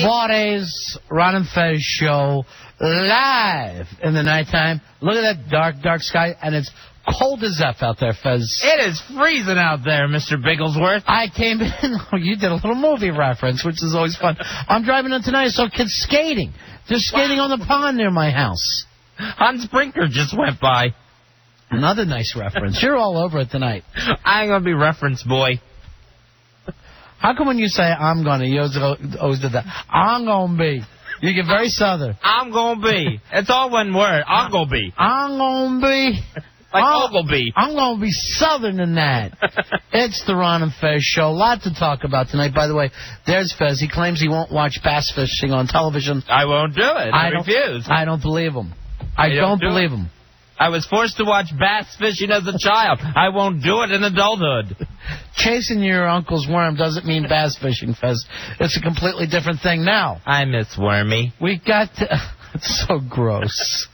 Fridays, Ron and Fez show live in the nighttime. Look at that dark, dark sky, and it's cold as F out there, Fez. It is freezing out there, Mr. Bigglesworth. I came in. You did a little movie reference, which is always fun. I'm driving in tonight. I saw kids skating. They're skating on the pond near my house. Hans Brinker just went by. Another nice reference. You're all over it tonight. I'm going to be reference boy. How come when you say I'm going to, you always do that? I'm going to be. You get very southern. I'm going to be. It's all one word. I'm going to be. I'm going to be. Like Ogilvy. I'm going to be southern than that. It's the Ron and Fez show. A lot to talk about tonight. By the way, there's Fez. He claims he won't watch bass fishing on television. I won't do it. I refuse. I don't believe him. I don't believe him. I was forced to watch bass fishing as a child. I won't do it in adulthood. Chasing your uncle's worm doesn't mean bass fishing, Fez. It's a completely different thing now. I miss Wormy. We got to... It's so gross.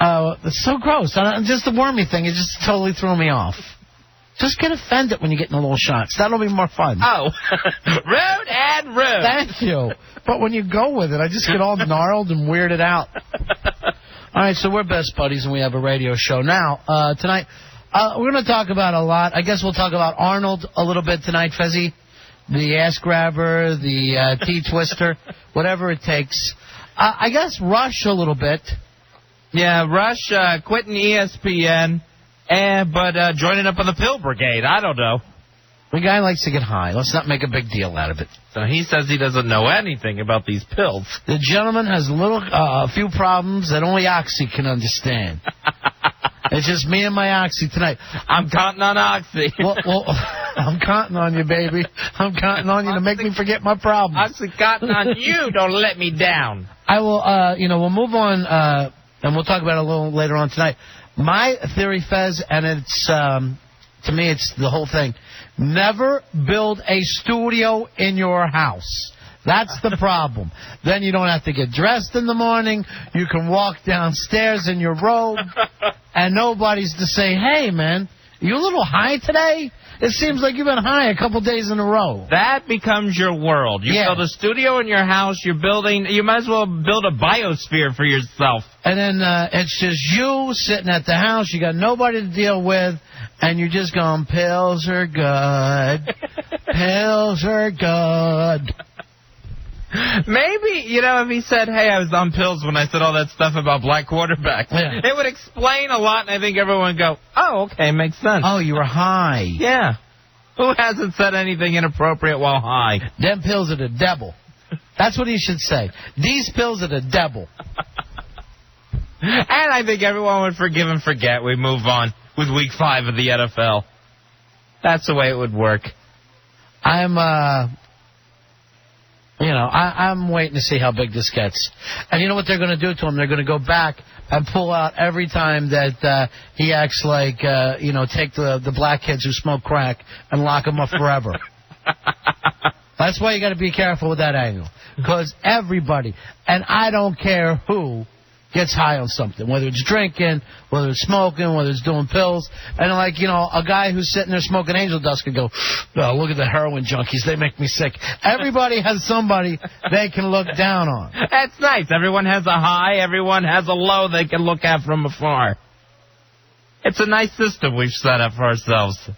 It's so gross. Just the wormy thing, it just totally threw me off. Just get offended when you get in the little shots. That'll be more fun. Oh, rude and rude. Thank you. But when you go with it, I just get all gnarled and weirded out. All right, so we're best buddies and we have a radio show. Now, tonight, we're going to talk about a lot. I guess we'll talk about Arnold a little bit tonight, Fezzy. The ass grabber, the T-twister, whatever it takes. I guess Rush a little bit. Yeah, Rush quitting ESPN. But joining up on the pill brigade, I don't know. The guy likes to get high. Let's not make a big deal out of it. So he says he doesn't know anything about these pills. The gentleman has a few problems that only Oxy can understand. It's just me and my Oxy tonight. I'm counting on Oxy. Well, I'm counting on you, baby. I'm counting on you to make me forget my problems. Oxy counting on you. Don't let me down. I will, we'll move on, and we'll talk about it a little later on tonight. My theory, Fez, and it's, to me, it's the whole thing. Never build a studio in your house. That's the problem. Then you don't have to get dressed in the morning. You can walk downstairs in your robe, and nobody's to say, hey, man, you a little high today? It seems like you've been high a couple days in a row. That becomes your world. You build a studio in your house. You're building. You might as well build a biosphere for yourself. And then it's just you sitting at the house. You got nobody to deal with, and you're just going, pills are good. Pills are good. Maybe, if he said, hey, I was on pills when I said all that stuff about black quarterbacks, it would explain a lot, and I think everyone would go, oh, okay, makes sense. Oh, you were high. Yeah. Who hasn't said anything inappropriate while high? Them pills are the devil. That's what he should say. These pills are the devil. And I think everyone would forgive and forget. We move on with Week 5 of the NFL. That's the way it would work. I'm waiting to see how big this gets. And you know what they're going to do to him? They're going to go back and pull out every time that he acts like, take the black kids who smoke crack and lock them up forever. That's why you got to be careful with that angle. Because everybody, and I don't care who, gets high on something, whether it's drinking, whether it's smoking, whether it's doing pills. And a guy who's sitting there smoking angel dust could go, oh, look at the heroin junkies, they make me sick. Everybody has somebody they can look down on. That's nice. Everyone has a high, everyone has a low they can look at from afar. It's a nice system we've set up for ourselves.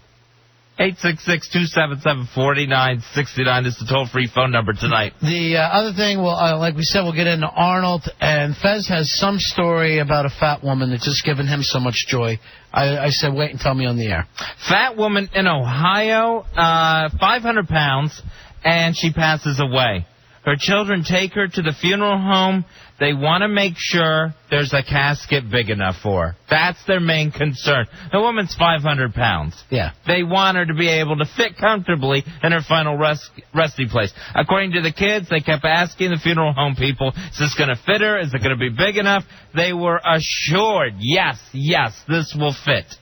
866-277-4969 is the toll-free phone number tonight. The other thing, like we said, we'll get into Arnold. And Fez has some story about a fat woman that's just given him so much joy. I said, wait and tell me on the air. Fat woman in Ohio, 500 pounds, and she passes away. Her children take her to the funeral home. They want to make sure there's a casket big enough for her. That's their main concern. The woman's 500 pounds. Yeah. They want her to be able to fit comfortably in her final resting place. According to the kids, they kept asking the funeral home people, is this going to fit her? Is it going to be big enough? They were assured, yes, this will fit.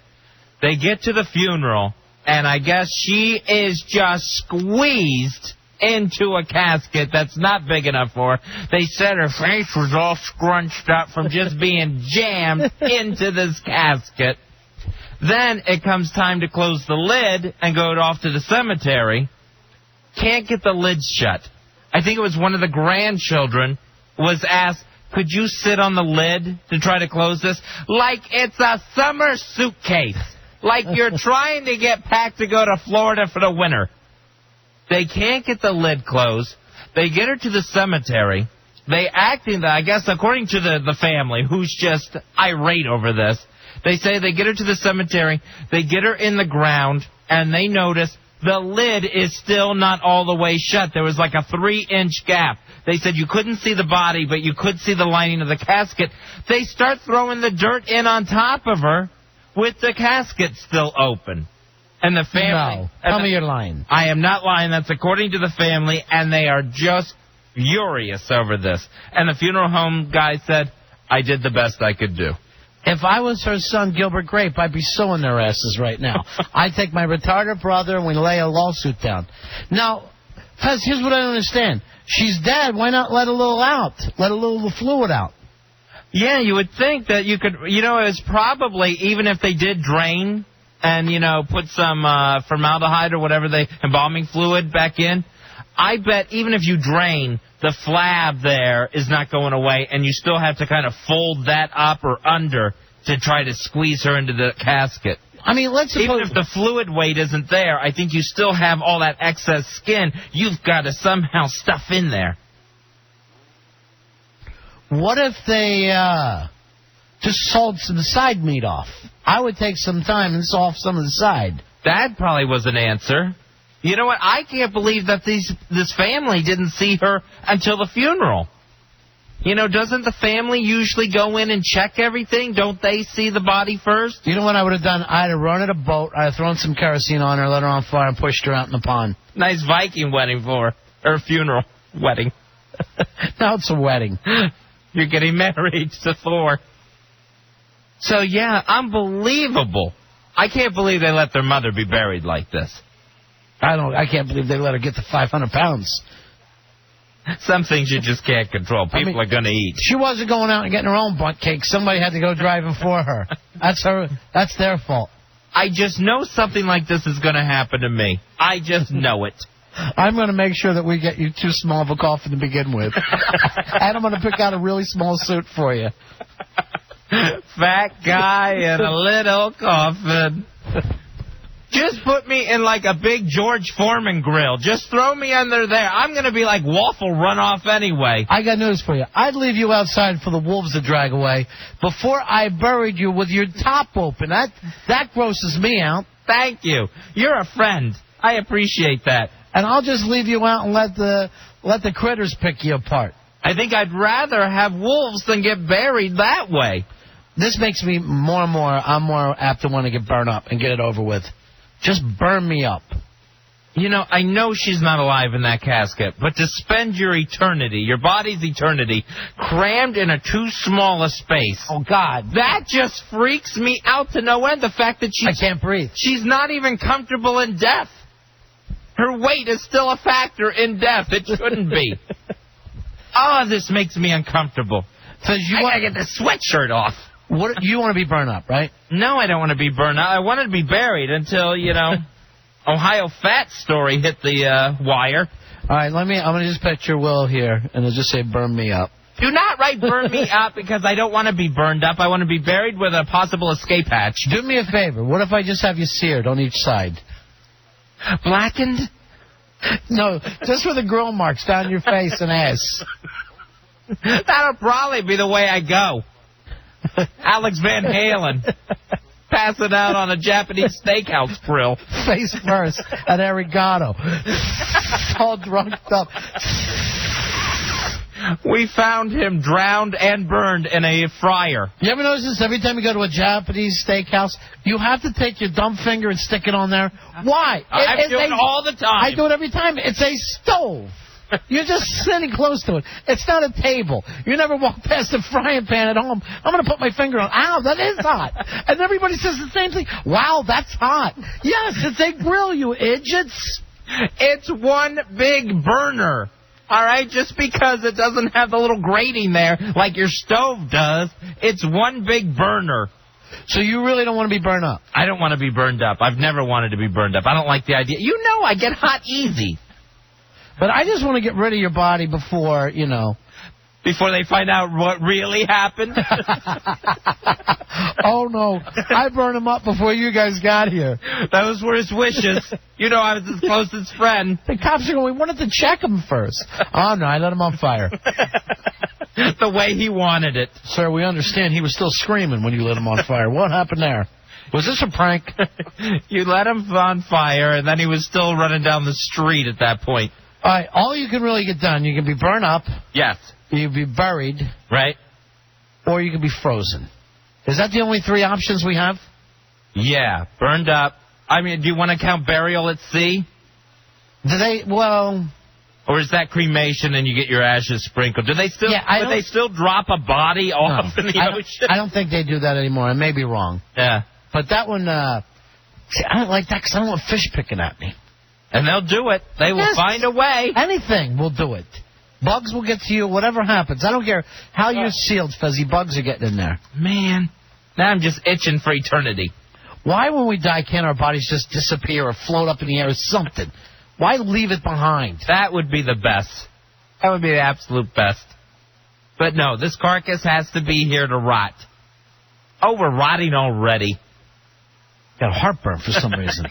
They get to the funeral, and I guess she is just squeezed into a casket that's not big enough for her. They said her face was all scrunched up from just being jammed into this casket. Then it comes time to close the lid and go off to the cemetery. can't get the lids shut. I think it was one of the grandchildren was asked, could you sit on the lid to try to close this? Like it's a summer suitcase. Like you're trying to get packed to go to Florida for the winter. They can't get the lid closed. They get her to the cemetery. They I guess, according to the family, who's just irate over this, they say they get her to the cemetery, they get her in the ground, and they notice the lid is still not all the way shut. There was like a 3-inch gap. They said you couldn't see the body, but you could see the lining of the casket. They start throwing the dirt in on top of her with the casket still open. And the family... No, tell me you're lying. I am not lying. That's according to the family, and they are just furious over this. And the funeral home guy said, I did the best I could do. If I was her son, Gilbert Grape, I'd be suing their asses right now. I'd take my retarded brother and we lay a lawsuit down. Now, Fez, here's what I don't understand. She's dead. Why not let a little out? Let a little fluid out. Yeah, you would think that you could, it's probably, even if they did drain and, put some formaldehyde or whatever, embalming fluid back in, I bet even if you drain, the flab there is not going away, and you still have to kind of fold that up or under to try to squeeze her into the casket. I mean, let's suppose... Even if the fluid weight isn't there, I think you still have all that excess skin you've got to somehow stuff in there. What if they just sawed some side meat off? I would take some time and saw off some of the side. That probably was an answer. You know what? I can't believe that this family didn't see her until the funeral. Doesn't the family usually go in and check everything? Don't they see the body first? You know what I would have done? I'd have run at a boat, I'd have thrown some kerosene on her, let her on fire, and pushed her out in the pond. Nice Viking wedding for her. Or funeral wedding. Now it's a wedding. You're getting married to Thor. So, yeah, unbelievable. I can't believe they let their mother be buried like this. I can't believe they let her get to 500 pounds. Some things you just can't control. People are going to eat. She wasn't going out and getting her own butt cake. Somebody had to go driving for her. That's their fault. I just know something like this is going to happen to me. I just know it. I'm going to make sure that we get you too small of a coffin to begin with. And I'm going to pick out a really small suit for you. Fat guy in a little coffin. Just put me in like a big George Foreman grill. Just throw me under there. I'm going to be like Waffle Runoff anyway. I got news for you. I'd leave you outside for the wolves to drag away before I buried you with your top open. That grosses me out. Thank you. You're a friend. I appreciate that. And I'll just leave you out and let the critters pick you apart. I think I'd rather have wolves than get buried that way. This makes me more and more, I'm more apt to want to get burned up and get it over with. Just burn me up. I know she's not alive in that casket, but to spend your eternity, your body's eternity, crammed in a too small a space. Oh, God. That just freaks me out to no end. The fact that I can't breathe. She's not even comfortable in death. Her weight is still a factor in death. It shouldn't be. Oh, this makes me uncomfortable. I gotta get the sweatshirt off. What you want to be burned up, right? No, I don't want to be burned up. I want to be buried until, Ohio Fat story hit the wire. All right, I'm going to just put your will here, and it'll just say burn me up. Do not write burn me up because I don't want to be burned up. I want to be buried with a possible escape hatch. Do me a favor. What if I just have you seared on each side? Blackened? No, just with the grill marks down your face and ass. That'll probably be the way I go. Alex Van Halen. Passing out on a Japanese steakhouse grill. Face first at Arigato. All drunk up. We found him drowned and burned in a fryer. You ever notice this? Every time you go to a Japanese steakhouse, you have to take your dumb finger and stick it on there. Why? I do it all the time. I do it every time. It's a stove. You're just sitting close to it. It's not a table. You never walk past a frying pan at home. I'm going to put my finger on. Ow, that is hot. And everybody says the same thing. Wow, that's hot. Yes, it's a grill, you idiots. It's one big burner. All right? Just because it doesn't have the little grating there like your stove does, it's one big burner. So you really don't want to be burned up? I don't want to be burned up. I've never wanted to be burned up. I don't like the idea. I get hot easy. But I just want to get rid of your body before, Before they find out what really happened? Oh, no. I burned him up before you guys got here. Those were his wishes. I was his closest friend. The cops are going, we wanted to check him first. Oh, no, I let him on fire. The way he wanted it. Sir, we understand he was still screaming when you lit him on fire. What happened there? Was this a prank? You let him on fire, and then he was still running down the street at that point. All right, all you can really get done, you can be burned up. Yes. You can be buried. Right. Or you can be frozen. Is that the only three options we have? Yeah, burned up. I mean, do you want to count burial at sea? Do they, well... Or is that cremation and you get your ashes sprinkled? Do they still, would they still drop a body off in the ocean? I don't think they do that anymore. I may be wrong. Yeah. But that one, I don't like that because I don't want fish picking at me. And they'll do it. They will find a way. Anything will do it. Bugs will get to you, whatever happens. I don't care how you're sealed, Fezzy. Bugs are getting in there. Man, now I'm just itching for eternity. Why, when we die, can't our bodies just disappear or float up in the air or something? Why leave it behind? That would be the best. That would be the absolute best. But no, this carcass has to be here to rot. Oh, we're rotting already. Got heartburn for some reason.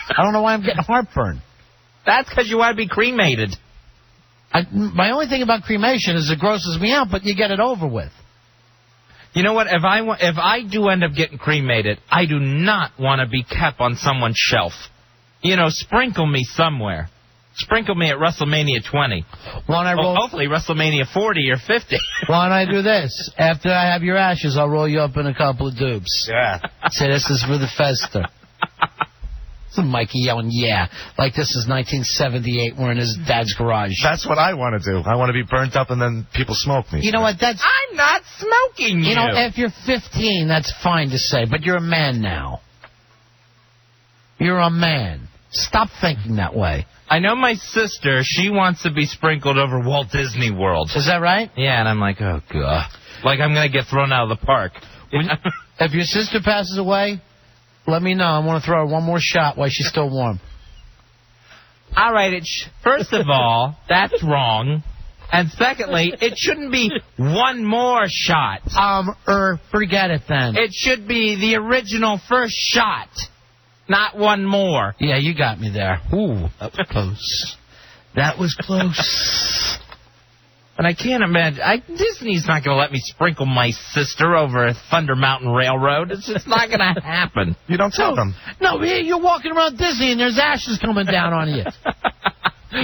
I don't know why I'm getting heartburn. That's because you want to be cremated. My only thing about cremation is it grosses me out, but you get it over with. You know what? If I do end up getting cremated, I do not want to be kept on someone's shelf. Sprinkle me somewhere. Sprinkle me at WrestleMania 20. Hopefully WrestleMania 40 or 50. Why don't I do this? After I have your ashes, I'll roll you up in a couple of dupes. Yeah. Say this is for the festa. Mikey yelling, yeah, like this is 1978. We're in his dad's garage. That's what I want to do. I want to be burnt up and then people smoke me. You know what? I'm not smoking you. If you're 15, that's fine to say, but you're a man now. You're a man. Stop thinking that way. I know my sister, she wants to be sprinkled over Walt Disney World. Is that right? Yeah, and I'm like, oh, God. Like I'm going to get thrown out of the park. If your sister passes away, let me know. I want to throw her one more shot while she's still warm. All right. First of all, that's wrong. And secondly, it shouldn't be one more shot. Forget it then. It should be the original first shot, not one more. Yeah, you got me there. Ooh, that was close. That was close. But I can't imagine. Disney's not going to let me sprinkle my sister over a Thunder Mountain Railroad. It's just not going to happen. You don't tell them. No, you're walking around Disney and there's ashes coming down on you.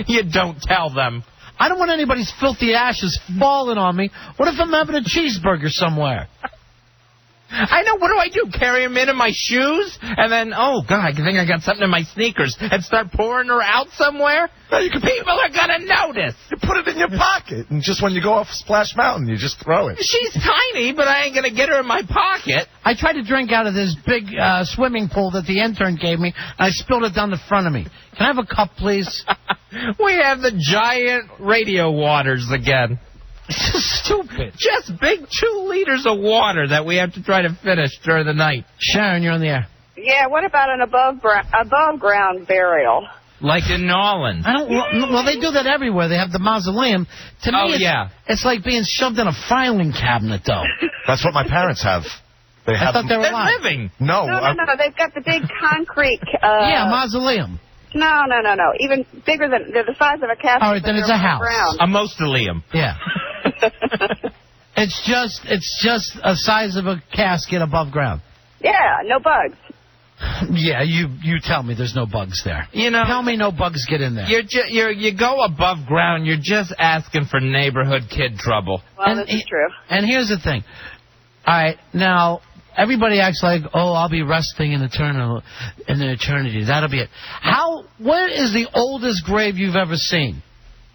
You don't tell them. I don't want anybody's filthy ashes falling on me. What if I'm having a cheeseburger somewhere? I know. What do I do? Carry them in my shoes? And then, oh, God, I think I got something in my sneakers. And start pouring her out somewhere? No, People are going to notice. You put it in your pocket. And just when you go off Splash Mountain, you just throw it. She's tiny, but I ain't going to get her in my pocket. I tried to drink out of this big swimming pool that the intern gave me, and I spilled it down the front of me. Can I have a cup, please? We have the giant radio waters again. It's just stupid. Just big 2 liters of water that we have to try to finish during the night. Sharon, you're on the air. Yeah, what about an above ground burial? Like in New Orleans. Well, they do that everywhere. They have the mausoleum. To me, it's like being shoved in a filing cabinet, though. That's what my parents have. They have. I thought they were alive. living. No. No. They've got the big concrete. Yeah, mausoleum. No. Even bigger than they're the size of a castle. All right, then it's a house. Ground. A mausoleum. Yeah. It's just a size of a casket above ground. Yeah, no bugs. Yeah, you tell me there's no bugs there. Tell me no bugs get in there. You go above ground. You're just asking for neighborhood kid trouble. Well, this is true. And here's the thing. All right, now everybody acts like, oh, I'll be resting in eternity. That'll be it. What is the oldest grave you've ever seen?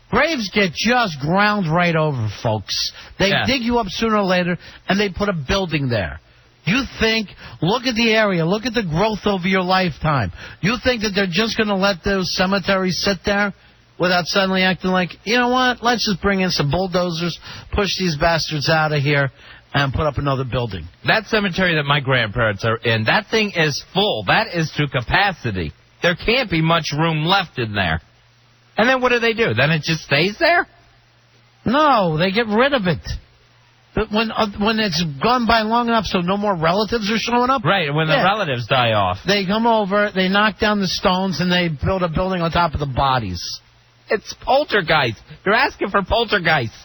Graves get just ground right over, folks. They dig you up sooner or later, and they put a building there. You think, look at the area, look at the growth over your lifetime. You think that they're just going to let those cemeteries sit there without suddenly acting like, you know what, let's just bring in some bulldozers, push these bastards out of here, and put up another building. That cemetery that my grandparents are in, that thing is full. That is to capacity. There can't be much room left in there. And then what do? Then it just stays there? No, they get rid of it. But when it's gone by long enough so no more relatives are showing up. Right, when the relatives die off. They come over, they knock down the stones, and they build a building on top of the bodies. It's poltergeist. You're asking for poltergeist.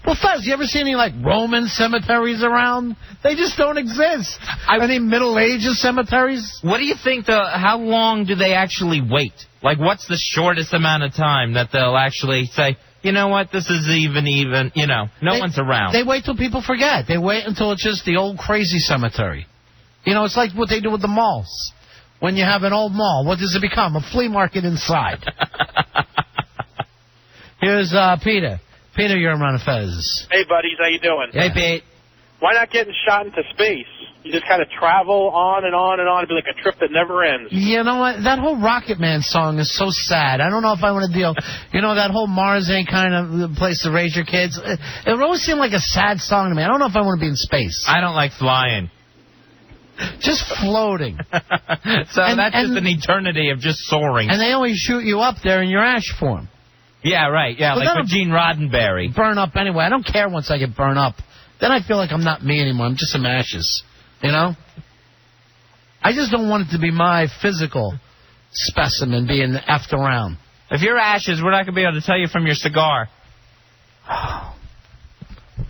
Well, Fuzz, you ever see any, Roman cemeteries around? They just don't exist. Any Middle Ages cemeteries? What do you think, how long do they actually wait? What's the shortest amount of time that they'll actually say, you know what, this is even, no one's around. They wait till people forget. They wait until it's just the old crazy cemetery. It's like what they do with the malls. When you have an old mall, what does it become? A flea market inside. Here's Peter. Peter, you're on Fez. Hey, buddies, how you doing? Hey, Pete. Why not getting shot into space? You just kind of travel on and on and on. It'd be like a trip that never ends. You know what? That whole Rocket Man song is so sad. I don't know if I want to deal. That whole Mars ain't kind of the place to raise your kids. It would always seem like a sad song to me. I don't know if I want to be in space. I don't like flying. Just floating. That's just an eternity of just soaring. And they always shoot you up there in your ash form. Yeah, right. Yeah, like with Gene Roddenberry. Burn up anyway. I don't care once I get burned up. Then I feel like I'm not me anymore. I'm just some ashes. I just don't want it to be my physical specimen being effed around. If you're ashes, we're not going to be able to tell you from your cigar.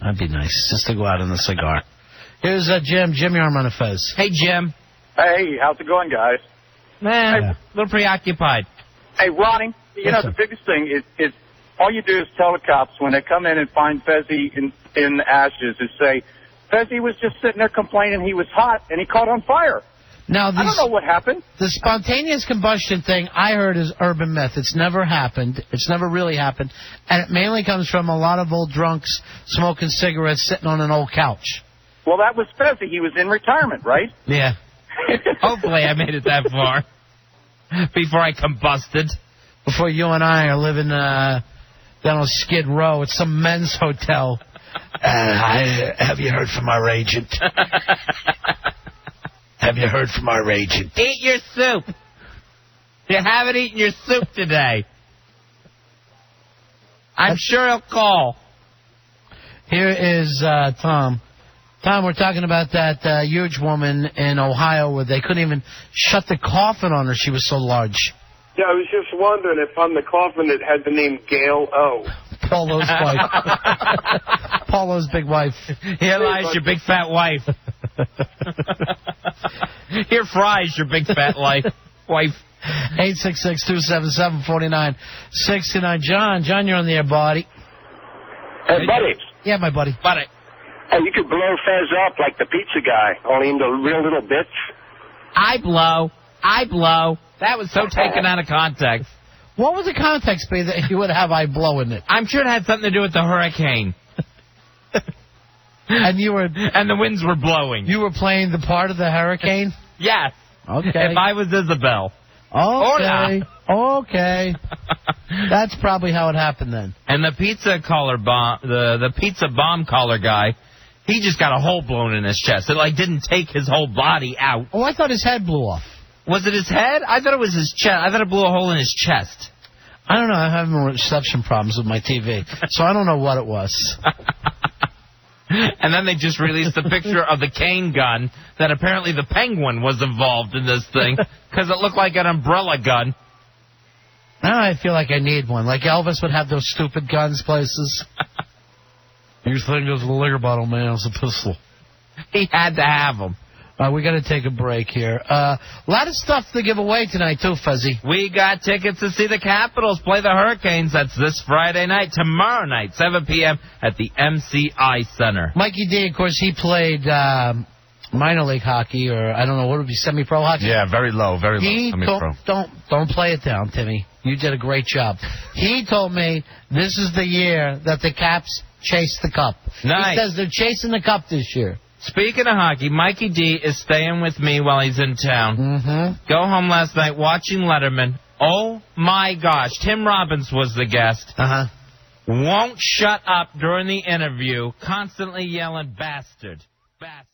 That'd be nice, just to go out on a cigar. Here's Jim. Jim, you're on Fez. Hey, Jim. Hey, how's it going, guys? Man, a little preoccupied. Hey, Ronnie, the biggest thing is all you do is tell the cops when they come in and find Fezzi in the ashes is say, Fezzi was just sitting there complaining he was hot and he caught on fire. Now, I don't know what happened. The spontaneous combustion thing I heard is urban myth. It's never happened. It's never really happened. And it mainly comes from a lot of old drunks smoking cigarettes sitting on an old couch. Well, that was Fezzi. He was in retirement, right? Yeah. Hopefully I made it that far before I combusted. Before you and I are living down on Skid Row at some men's hotel. Have you heard from our agent? Have you heard from our agent? Eat your soup. You haven't eaten your soup today. I'm sure he'll call. Here is Tom. Tom, we're talking about that huge woman in Ohio where they couldn't even shut the coffin on her. She was so large. Yeah, I was just wondering if on the coffin it had the name Gail O. Paulo's wife. Paulo's big wife. Here lies your big fat wife. Here fries your big fat wife. 866-277-4969. John, you're on the air, buddy. Hey, buddy. Yeah, my buddy. Buddy. Hey, you could blow Fez up like the pizza guy, only into real little bits. I blow. That was so taken out of context. What would the context be that you would have I blow in it? I'm sure it had something to do with the hurricane. And the winds were blowing. You were playing the part of the hurricane? Yes. Okay. If I was Isabel. Okay. That's probably how it happened then. And the pizza collar bomb, the pizza bomb collar guy, he just got a hole blown in his chest. It didn't take his whole body out. Oh, I thought his head blew off. Was it his head? I thought it was his chest. I thought it blew a hole in his chest. I don't know. I'm having reception problems with my TV, so I don't know what it was. And then they just released a picture of the cane gun that apparently the Penguin was involved in this thing because it looked like an umbrella gun. Now I feel like I need one. Like Elvis would have those stupid guns places. You think it was a liquor bottle, man. It was a pistol. He had to have them. We got to take a break here. A lot of stuff to give away tonight, too, Fuzzy. We got tickets to see the Capitals play the Hurricanes. That's this Friday night. Tomorrow night, 7 p.m. at the MCI Center. Mikey D, of course, he played minor league hockey, or I don't know, what would it be, semi-pro hockey? Yeah, very low. Semi-pro. Don't play it down, Timmy. You did a great job. He told me this is the year that the Caps chase the cup. Nice. He says they're chasing the cup this year. Speaking of hockey, Mikey D is staying with me while he's in town. Mm-hmm. Go home last night watching Letterman. Oh, my gosh. Tim Robbins was the guest. Uh-huh. Won't shut up during the interview, constantly yelling, bastard, bastard.